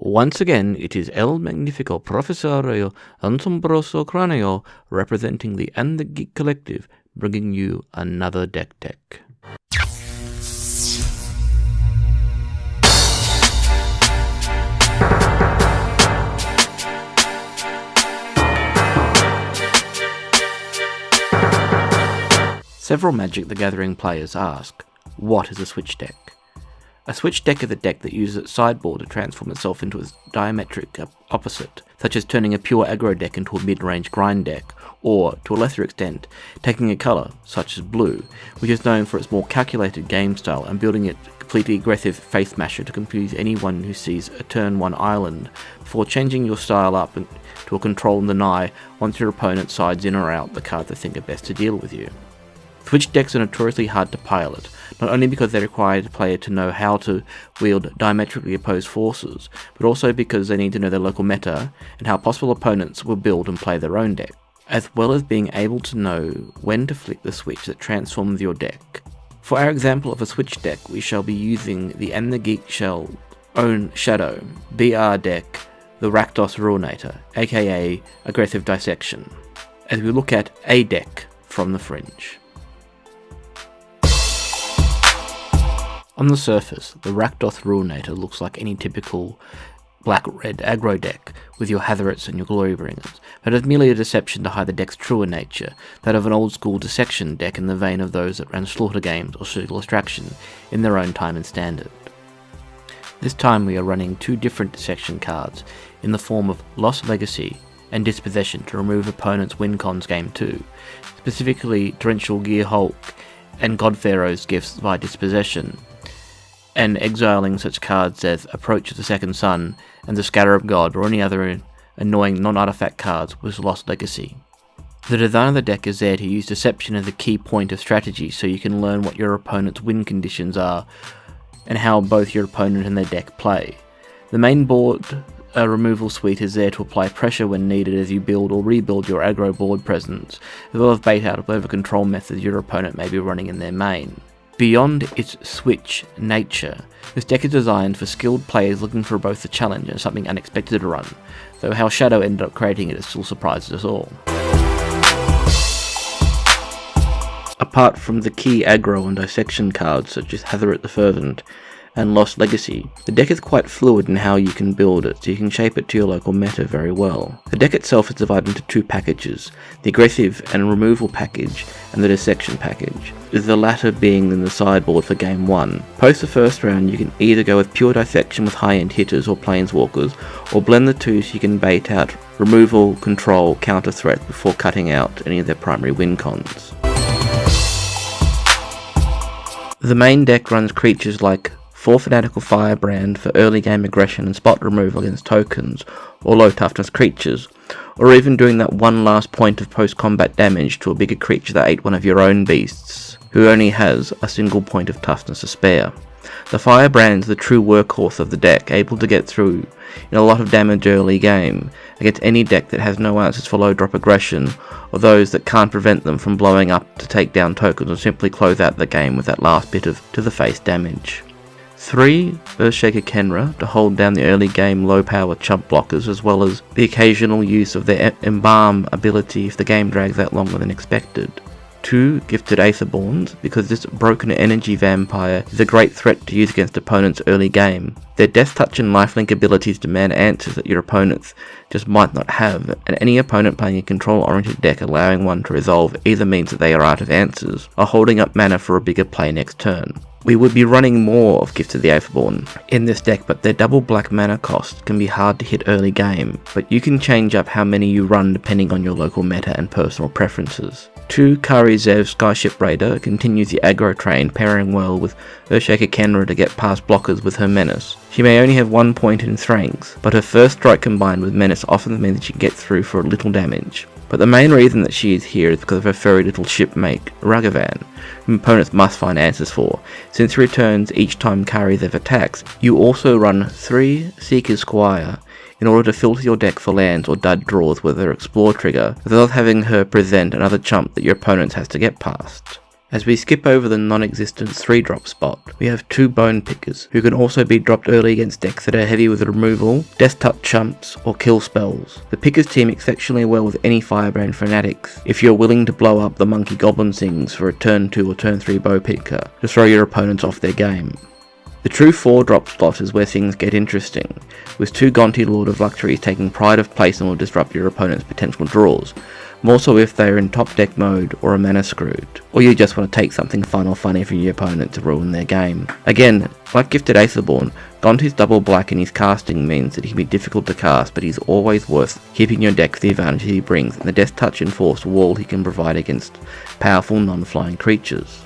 Once again, it is El Magnifico Profesorio Ansombroso Cranio representing the And the Geek Collective, bringing you another deck. Several Magic the Gathering players ask, what is a switch deck? A switch deck is a deck that uses its sideboard to transform itself into its diametric opposite, such as turning a pure aggro deck into a mid-range grind deck, or, to a lesser extent, taking a colour, such as blue, which is known for its more calculated game style, and building it completely aggressive Face Smasher to confuse anyone who sees a turn 1 island, before changing your style up to a control and deny once your opponent sides in or out the cards they think are best to deal with you. Switch decks are notoriously hard to pilot, not only because they require the player to know how to wield diametrically opposed forces, but also because they need to know their local meta and how possible opponents will build and play their own deck, as well as being able to know when to flick the switch that transforms your deck. For our example of a switch deck, we shall be using the And the Geek shall own Shadow, BR deck, the Rakdos Ruinator, aka Aggressive Dissection, as we look at a deck from the Fringe. On the surface, the Rakdos Ruinator looks like any typical black-red aggro deck with your Hatherets and your Glorybringers, but is merely a deception to hide the deck's truer nature, that of an old-school dissection deck in the vein of those that ran Slaughter Games or Surgical Extraction in their own time and standard. This time we are running two different dissection cards in the form of Lost Legacy and Dispossession to remove opponents' win cons Game 2, specifically Torrential Gear Hulk and God Pharaoh's Gifts via Dispossession, and exiling such cards as Approach of the Second Sun and the Scatter of God or any other annoying non-artifact cards with Lost Legacy. The design of the deck is there to use deception as a key point of strategy so you can learn what your opponent's win conditions are and how both your opponent and their deck play. The main board removal suite is there to apply pressure when needed as you build or rebuild your aggro board presence, as well as bait out whatever control methods your opponent may be running in their main. Beyond its switch nature, this deck is designed for skilled players looking for both a challenge and something unexpected to run, though how Shadow ended up creating it still surprises us all. Apart from the key aggro and dissection cards such as Hatheret the Fervent and Lost Legacy, the deck is quite fluid in how you can build it, so you can shape it to your local meta very well. The deck itself is divided into two packages, the aggressive and removal package and the dissection package, with the latter being in the sideboard for Game 1. Post the first round, you can either go with pure dissection with high-end hitters or planeswalkers, or blend the two so you can bait out removal, control, counter threats before cutting out any of their primary win cons. The main deck runs creatures like 4 Fanatical Firebrand for early game aggression and spot removal against tokens or low toughness creatures, or even doing that one last point of post-combat damage to a bigger creature that ate one of your own beasts, who only has a single point of toughness to spare. The Firebrand is the true workhorse of the deck, able to get through in a lot of damage early game against any deck that has no answers for low drop aggression, or those that can't prevent them from blowing up to take down tokens or simply close out the game with that last bit of to-the-face damage. 3 Earthshaker Kenra to hold down the early game low power chump blockers, as well as the occasional use of their Embalm ability if the game drags out longer than expected. 2 Gifted Aetherborns, because this broken energy vampire is a great threat to use against opponents early game. Their Death Touch and Lifelink abilities demand answers that your opponents just might not have, and any opponent playing a control-oriented deck allowing one to resolve either means that they are out of answers, or holding up mana for a bigger play next turn. We would be running more of Gifted the Aetherborn in this deck, but their double black mana cost can be hard to hit early game, but you can change up how many you run depending on your local meta and personal preferences. 2 Kari Zev Skyship Raider continues the aggro train, pairing well with Earthshaker Kenra to get past blockers with her Menace. She may only have 1 point in strength, but her first strike combined with Menace often means that she can get through for a little damage. But the main reason that she is here is because of her furry little shipmate, Ragavan, whom opponents must find answers for. Since he returns each time Kari Zev attacks, you also run 3 Seeker's Squire in order to filter your deck for lands or dud draws with her Explore trigger, as well as having her present another chump that your opponent has to get past. As we skip over the non-existent 3-drop spot, we have 2 bone pickers, who can also be dropped early against decks that are heavy with removal, death touch chumps, or kill spells. The pickers team exceptionally well with any firebrand fanatics, if you're willing to blow up the monkey goblin things for a turn 2 or turn 3 bow picker to throw your opponents off their game. The true 4-drop slot is where things get interesting, with 2 Gonti Lord of Luxuries taking pride of place and will disrupt your opponent's potential draws, more so if they are in top deck mode or a mana screwed, or you just want to take something fun or funny from your opponent to ruin their game. Again, like Gifted Aetherborn, Gonti's double black in his casting means that he can be difficult to cast, but he's always worth keeping your deck for the advantage he brings and the Death Touch enforced wall he can provide against powerful non-flying creatures.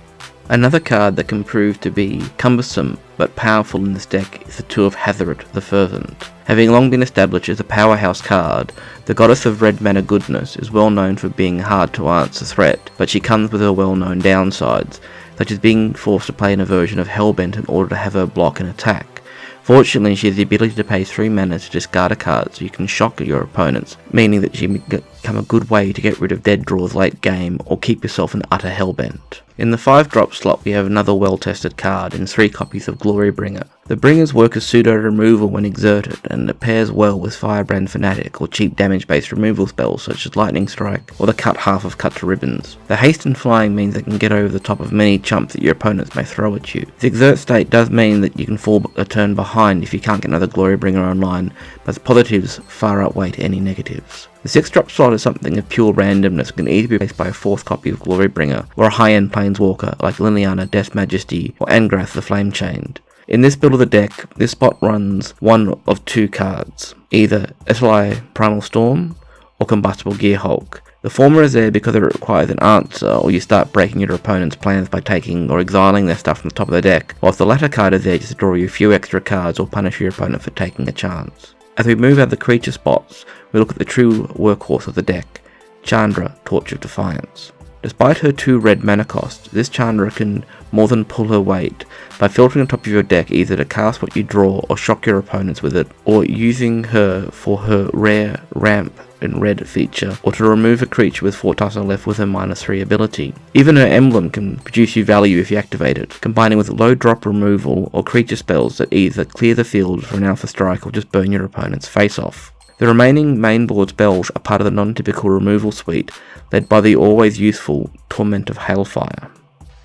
Another card that can prove to be cumbersome but powerful in this deck is the Two of Hathoret the Fervent. Having long been established as a powerhouse card, the Goddess of Red Mana Goodness is well known for being hard to answer threat, but she comes with her well-known downsides, such as being forced to play in a version of Hellbent in order to have her block and attack. Fortunately, she has the ability to pay 3 mana to discard a card so you can shock your opponents, meaning that she can become a good way to get rid of dead draws late game or keep yourself in utter hellbent. In the 5-drop slot we have another well-tested card in 3 copies of Glorybringer. The Bringers work as pseudo-removal when exerted, and it pairs well with Firebrand Fanatic or cheap damage-based removal spells such as Lightning Strike or the cut half of Cut to Ribbons. The haste and flying means they can get over the top of many chumps that your opponents may throw at you. The exert state does mean that you can fall a turn behind if you can't get another Glorybringer online, but the positives far outweigh any negatives. The 6-drop slot is something of pure randomness and can easily be replaced by a 4th copy of Glorybringer or a high-end Planeswalker like Liliana, Death Majesty or Angrath the Flame Chained. In this build of the deck, this spot runs one of 2 cards, either Etalai Primal Storm or Combustible Gearhulk. The former is there because it requires an answer, or you start breaking your opponent's plans by taking or exiling their stuff from the top of the deck, whilst the latter card is there just to draw you a few extra cards or punish your opponent for taking a chance. As we move out the creature spots, we look at the true workhorse of the deck, Chandra, Torch of Defiance. Despite her 2 red mana cost, this Chandra can more than pull her weight by filtering the top of your deck either to cast what you draw or shock your opponents with it, or using her for her rare ramp in red feature, or to remove a creature with 4 tussle left with her -3 ability. Even her emblem can produce you value if you activate it, combining with low drop removal or creature spells that either clear the field for an alpha strike or just burn your opponent's face off. The remaining mainboard spells are part of the non-typical removal suite, led by the always useful Torment of Hailfire.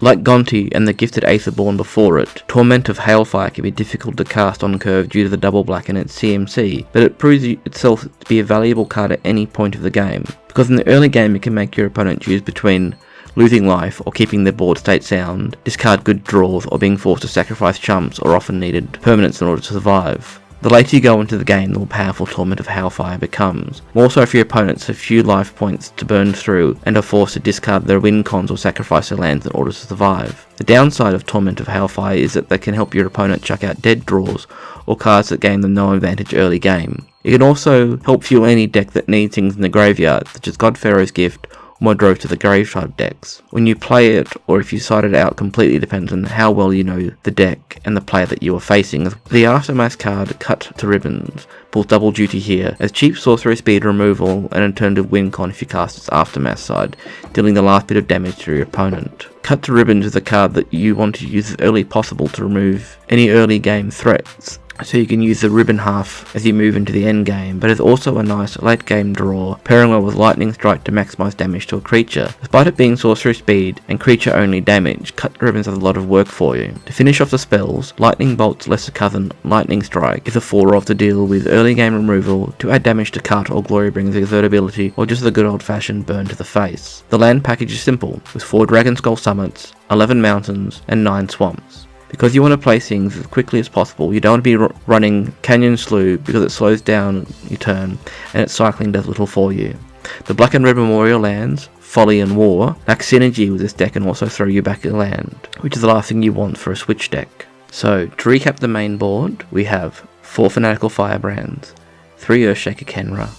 Like Gonti and the Gifted Aetherborn before it, Torment of Hailfire can be difficult to cast on curve due to the double black in its CMC, but it proves itself to be a valuable card at any point of the game, because in the early game it can make your opponent choose between losing life or keeping their board state sound, discard good draws, or being forced to sacrifice chumps or often needed permanents in order to survive. The later you go into the game, the more powerful Torment of Hailfire becomes, more so if your opponents have few life points to burn through and are forced to discard their win cons or sacrifice their lands in order to survive. The downside of Torment of Hailfire is that they can help your opponent chuck out dead draws or cards that gain them no advantage early game. It can also help fuel any deck that needs things in the graveyard, such as Godpharaoh's Gift or my Drove to the Grave type decks. When you play it, or if you side it out, completely depends on how well you know the deck and the player that you are facing. The Aftermath card, Cut to Ribbons, pulls double duty here, as cheap sorcery speed removal and alternative win con if you cast its Aftermath side, dealing the last bit of damage to your opponent. Cut to Ribbons is a card that you want to use as early possible to remove any early game threats, so you can use the ribbon half as you move into the end game, but it's also a nice late game draw, pairing well with Lightning Strike to maximise damage to a creature. Despite it being sorcery speed and creature only damage, Cut Ribbons has a lot of work for you. To finish off the spells, Lightning Bolt's lesser cousin, Lightning Strike, is a 4-off to deal with early game removal, to add damage to Cut or Glorybringer's exert ability, or just the good old fashioned burn to the face. The land package is simple, with 4 Dragon Skull summits, 11 mountains, and 9 swamps. Because you want to play things as quickly as possible, you don't want to be running Canyon Slough because it slows down your turn and its cycling does little for you. The Black and Red Memorial lands, Folly and War, lack synergy with this deck and also throw you back a land, which is the last thing you want for a Switch deck. So, to recap the main board, we have 4 Fanatical Firebrands, 3 Earthshaker Kenra,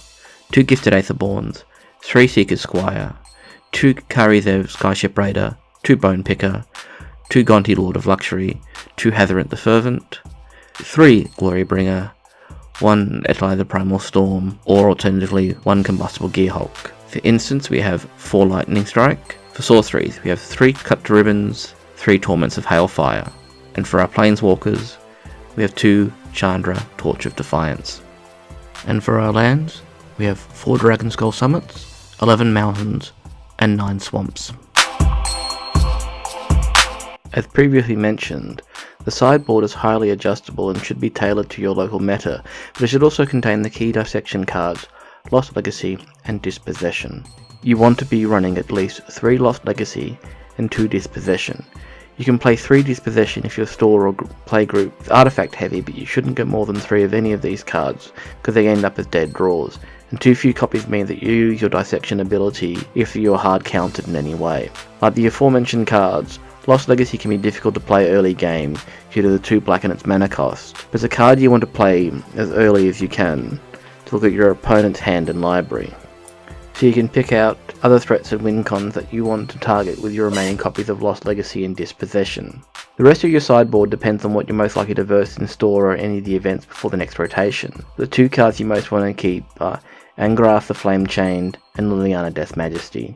2 Gifted Aetherborns, 3 Seeker's Squire, 2 Karizev Skyship Raider, 2 Bone Picker, 2 Gonti Lord of Luxury, 2 Hathoret the Fervent, 3 Glorybringer, 1 Etalai the Primal Storm, or alternatively 1 Combustible Gearhulk. For instance, we have 4 Lightning Strike. For sorceries, we have 3 Cut to Ribbons, 3 Torments of Hailfire, and for our Planeswalkers, we have 2 Chandra, Torch of Defiance. And for our lands, we have 4 Dragon Skull Summits, 11 Mountains, and 9 Swamps. As previously mentioned, the sideboard is highly adjustable and should be tailored to your local meta, but it should also contain the key dissection cards, Lost Legacy, and Dispossession. You want to be running at least 3 Lost Legacy and 2 Dispossession. You can play 3 Dispossession if your store or play group is artifact heavy, but you shouldn't get more than 3 of any of these cards because they end up as dead draws, and too few copies mean that you use your dissection ability if you're hard countered in any way. Like the aforementioned cards, Lost Legacy can be difficult to play early game due to the 2 black and its mana cost, but it's a card you want to play as early as you can to look at your opponent's hand and library, so you can pick out other threats and win cons that you want to target with your remaining copies of Lost Legacy and Dispossession. The rest of your sideboard depends on what you're most likely to verse in store or any of the events before the next rotation. The 2 cards you most want to keep are Angrath the Flame Chained and Liliana Death Majesty.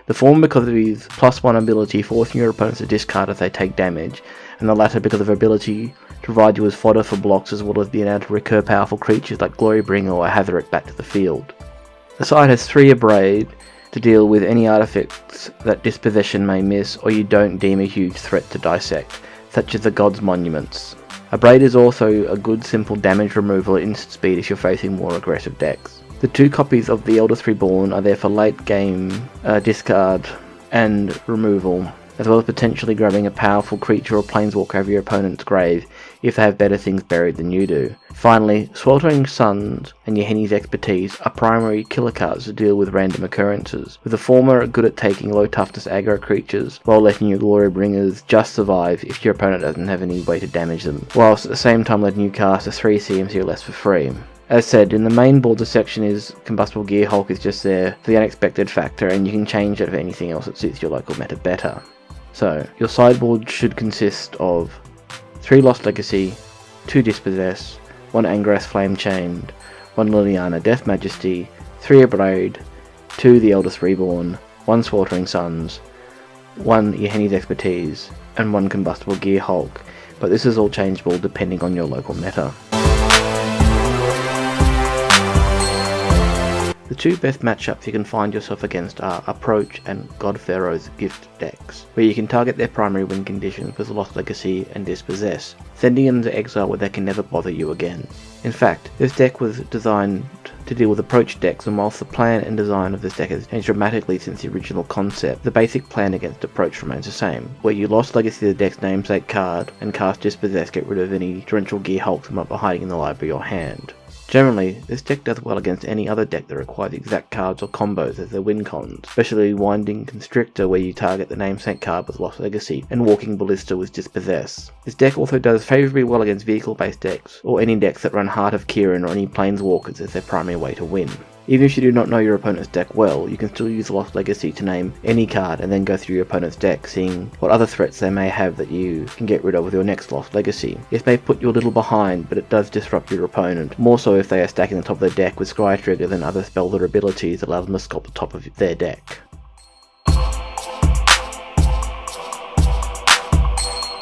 The former because of his +1 ability forcing your opponents to discard if they take damage, and the latter because of her ability to provide you as fodder for blocks as well as being able to recur powerful creatures like Glorybringer or Hathoric back to the field. The side has 3 Abrade to deal with any artifacts that Dispossession may miss or you don't deem a huge threat to dissect, such as the God's Monuments. Abrade is also a good simple damage removal at instant speed if you're facing more aggressive decks. The 2 copies of the Eldest Reborn are there for late game discard and removal, as well as potentially grabbing a powerful creature or planeswalker over your opponent's grave if they have better things buried than you do. Finally, Sweltering Suns and Yahenni's Expertise are primary killer cards to deal with random occurrences, with the former good at taking low toughness aggro creatures while letting your Glorybringers just survive if your opponent doesn't have any way to damage them, whilst at the same time letting you cast a 3 CMC or less for free. As said, in the main board the section is Combustible Gear Hulk is just there for the unexpected factor, and you can change it for anything else that suits your local meta better. So, your sideboard should consist of 3 Lost Legacy, 2 Dispossess, 1 Angrath Flame Chained, 1 Liliana Death Majesty, 3 Abrade, 2 The Eldest Reborn, 1 Sweltering Suns, 1 Yahenni's Expertise, and 1 Combustible Gear Hulk, but this is all changeable depending on your local meta. The 2 best matchups you can find yourself against are Approach and God Pharaoh's Gift decks, where you can target their primary win conditions with Lost Legacy and Dispossess, sending them to exile where they can never bother you again. In fact, this deck was designed to deal with Approach decks, and whilst the plan and design of this deck has changed dramatically since the original concept, the basic plan against Approach remains the same, where you Lost Legacy the deck's namesake card and cast Dispossess, get rid of any torrential Gear Hulks that might be hiding in the library or hand. Generally, this deck does well against any other deck that requires exact cards or combos as their win cons, especially Winding Constrictor where you target the namesake card with Lost Legacy, and Walking Ballista with Dispossess. This deck also does favourably well against vehicle-based decks, or any decks that run Heart of Kieran or any Planeswalkers as their primary way to win. Even if you do not know your opponent's deck well, you can still use Lost Legacy to name any card and then go through your opponent's deck, seeing what other threats they may have that you can get rid of with your next Lost Legacy. This may put you a little behind, but it does disrupt your opponent, more so if they are stacking the top of their deck with Scry Trigger than other spells or abilities that allow them to sculpt the top of their deck.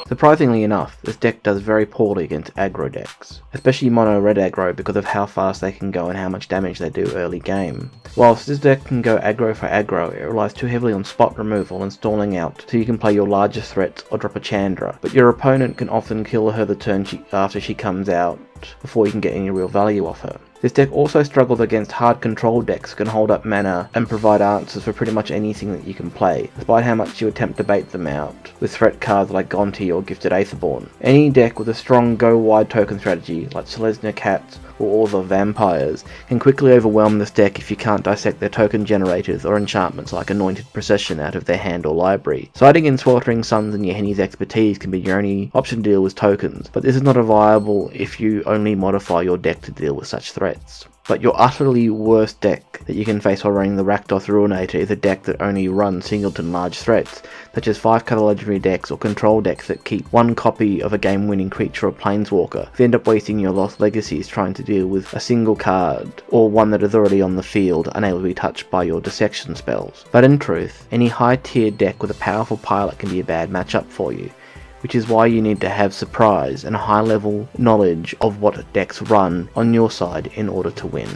Surprisingly enough, this deck does very poorly against aggro decks, especially mono red aggro because of how fast they can go and how much damage they do early game. Whilst this deck can go aggro for aggro, it relies too heavily on spot removal and stalling out so you can play your largest threats or drop a Chandra, but your opponent can often kill her the turn after she comes out before you can get any real value off her. This deck also struggles against hard control decks that can hold up mana and provide answers for pretty much anything that you can play, despite how much you attempt to bait them out with threat cards like Gonti or Gifted Aetherborn. Any deck with a strong go wide token strategy like Selesnya Cats or all the Vampires can quickly overwhelm this deck if you can't dissect their token generators or enchantments like Anointed Procession out of their hand or library. Siding in Sweltering Suns and Yahenni's Expertise can be your only option to deal with tokens, but this is not viable if you only modify your deck to deal with such threats. But your utterly worst deck that you can face while running the Rakdos Ruinator is a deck that only runs singleton large threats, such as 5-colour legendary decks or control decks that keep one copy of a game-winning creature or planeswalker. You end up wasting your Lost Legacies trying to deal with a single card, or one that is already on the field, unable to be touched by your dissection spells. But in truth, any high-tier deck with a powerful pilot can be a bad matchup for you, which is why you need to have surprise and a high level knowledge of what decks run on your side in order to win.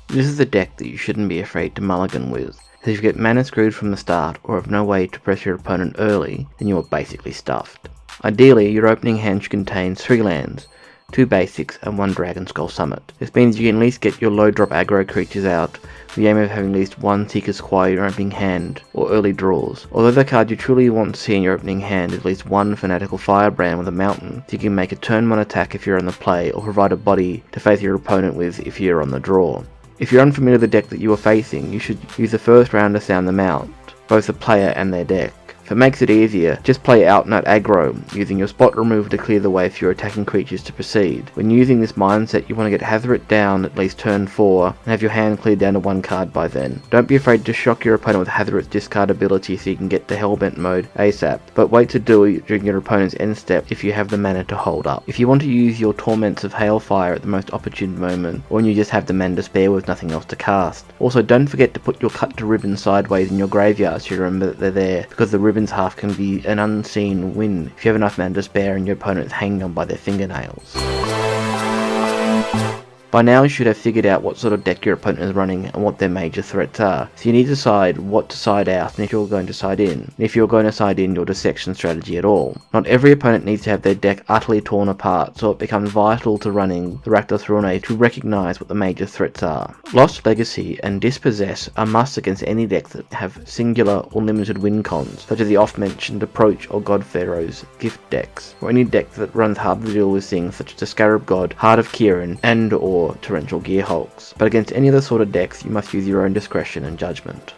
This is the deck that you shouldn't be afraid to mulligan with, as if you get mana screwed from the start or have no way to press your opponent early, then you are basically stuffed. Ideally, your opening hand should contain 3 lands, 2 basics and 1 Dragon Skull Summit. This means you can at least get your low drop aggro creatures out with the aim of having at least 1 Seeker's Squire in your opening hand or early draws. Although the card you truly want to see in your opening hand is at least 1 Fanatical Firebrand with a mountain, so you can make a turn 1 attack if you're on the play or provide a body to face your opponent with if you're on the draw. If you're unfamiliar with the deck that you are facing, you should use the first round to sound them out, both the player and their deck. If it makes it easier, just play out and out aggro, using your spot removal to clear the way for your attacking creatures to proceed. When using this mindset, you want to get Hathret down at least turn 4, and have your hand cleared down to 1 card by then. Don't be afraid to shock your opponent with Hathret's discard ability so you can get to Hellbent mode ASAP, but wait to do it during your opponent's end step if you have the mana to hold up. If you want to use your Torments of Hailfire at the most opportune moment, or when you just have the mana to spare with nothing else to cast. Also, don't forget to put your Cut to Ribbon sideways in your graveyard so you remember that they're there, because the ribbon's half can be an unseen win if you have enough mana to spare and your opponent is hanging on by their fingernails. By now you should have figured out what sort of deck your opponent is running and what their major threats are, so you need to decide what to side out and if you're going to side in, and if you're going to side in your dissection strategy at all. Not every opponent needs to have their deck utterly torn apart, so it becomes vital to running the Rakdos Ruinator to recognise what the major threats are. Lost Legacy and Dispossess are musts against any decks that have singular or limited win cons, such as the oft-mentioned Approach or God Pharaoh's gift decks, or any deck that runs hard to deal with things such as the Scarab God, Heart of Kieran, and or Torrential Gearhulks, but against any other sort of decks you must use your own discretion and judgment.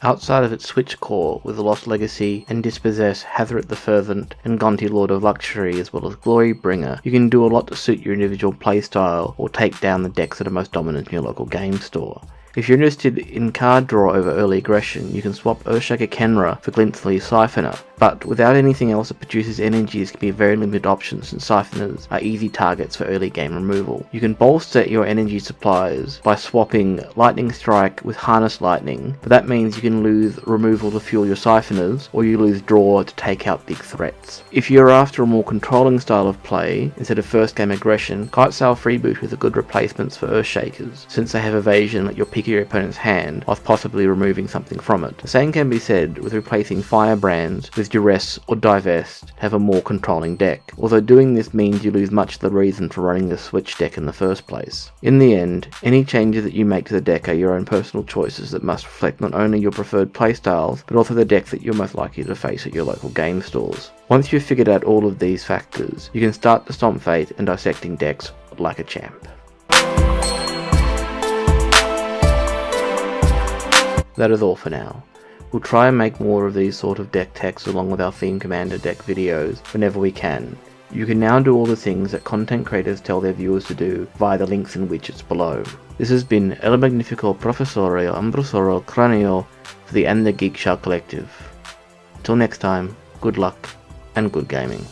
Outside of its Switch core, with the Lost Legacy and Dispossess, Hathret the Fervent, and Gonti Lord of Luxury, as well as Glorybringer, you can do a lot to suit your individual playstyle or take down the decks that are most dominant in your local game store. If you're interested in card draw over early aggression, you can swap Urshaka Kenra for Glintsley Siphoner, but without anything else that produces energies can be a very limited option since Siphoners are easy targets for early game removal. You can bolster your energy supplies by swapping Lightning Strike with Harness Lightning, but that means you can lose removal to fuel your Siphoners, or you lose draw to take out big threats. If you're after a more controlling style of play, instead of first game aggression, Kitesail Freeboot is a good replacements for Earthshakers, since they have evasion that you're picking your opponent's hand whilst possibly removing something from it. The same can be said with replacing Firebrands with Duress or Divest to have a more controlling deck, although doing this means you lose much of the reason for running the Switch deck in the first place. In the end, any changes that you make to the deck are your own personal choices that must reflect not only your preferred playstyles, but also the deck that you're most likely to face at your local game stores. Once you've figured out all of these factors, you can start to stomp fate and dissecting decks like a champ. That is all for now. We'll try and make more of these sort of deck techs along with our Theme Commander deck videos whenever we can. You can now do all the things that content creators tell their viewers to do via the links and widgets below. This has been El Magnifico Professorio Ambrosoro Cranio for the And the Geek Shell Collective. Until next time, good luck and good gaming.